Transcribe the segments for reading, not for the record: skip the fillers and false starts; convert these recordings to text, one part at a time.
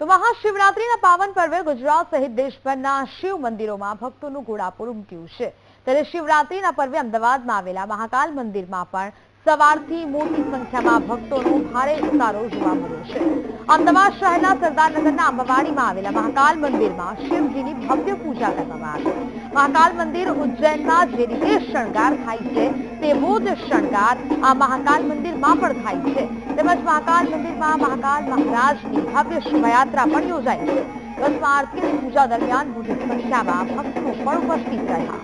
તો મહાશિવરાત્રીના પાવન પર્વે ગુજરાત સહિત દેશભરના શિવ મંદિરોમાં ભક્તોનું ઘોડાપુર ઉમટ્યું છે। ત્યારે શિવરાત્રીના પર્વે અમદાવાદમાં આવેલા મહાકાલ મંદિરમાં પણ સવારથી મોટી સંખ્યામાં ભક્તોનો ભારે ઉતારો જોવા મળ્યો છે। અમદાવાદ શહેરના સરદારનગરના આંબાવાડીમાં આવેલા મહાકાલ મંદિરમાં શિવજીની ભવ્ય પૂજા કરવામાં આવી। મહાકાલ મંદિર ઉજ્જૈનમાં જે રીતે શણગાર થાય છે તેવો જ શણગાર આ મહાકાલ મંદિરમાં પણ થાય છે। તેમજ મહાકાલ મંદિરમાં મહાકાલ મહારાજની ભવ્ય શોભાયાત્રા પણ યોજાઈ છે। બસમાં આરતી અને પૂજા દરમિયાન મોટી સંખ્યામાં ભક્તો પણ ઉપસ્થિત રહ્યા।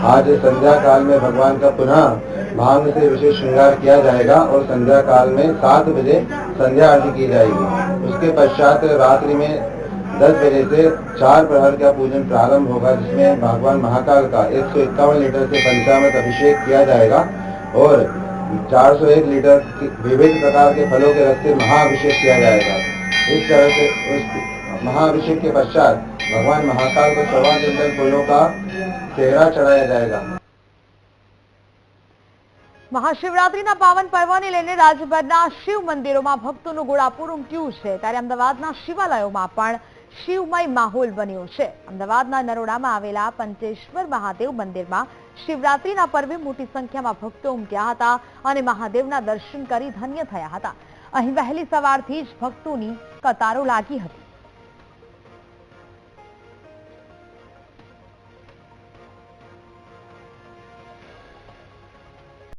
आज संध्या काल में भगवान का पुनः भांग से विशेष श्रृंगार किया जाएगा और संध्या काल में 7 बजे संध्या आरती की जाएगी। उसके पश्चात रात्रि में 10 बजे से 4 प्रहर का पूजन प्रारंभ होगा, जिसमें भगवान महाकाल का 151 लीटर से पंचामृत अभिषेक किया जाएगा और 401 लीटर विविध प्रकार के फलों के रस से महाअभिषेक किया जाएगा। इस तरह से उस महाअभिषेक के पश्चात भगवान महाकाल को 14 क्विंटल फूलों का सेहरा चढ़ाया जाएगा। મહાશિવરાત્રીના પાવન પર્વને લઈને રાજ્યભરના શિવ મંદિરોમાં ભક્તોનું ઘોડાપુર ઉમટ્યું છે। ત્યારે અમદાવાદના શિવાલયોમાં પણ શિવમય માહોલ બન્યો છે। અમદાવાદના નરોડામાં આવેલા પંચેશ્વર મહાદેવ મંદિરમાં શિવરાત્રીના પર્વે મોટી સંખ્યામાં ભક્તો ઉમટ્યા હતા અને મહાદેવના દર્શન કરી ધન્ય થયા હતા। અહીં વહેલી સવારથી જ ભક્તોની કતારો લાગી હતી।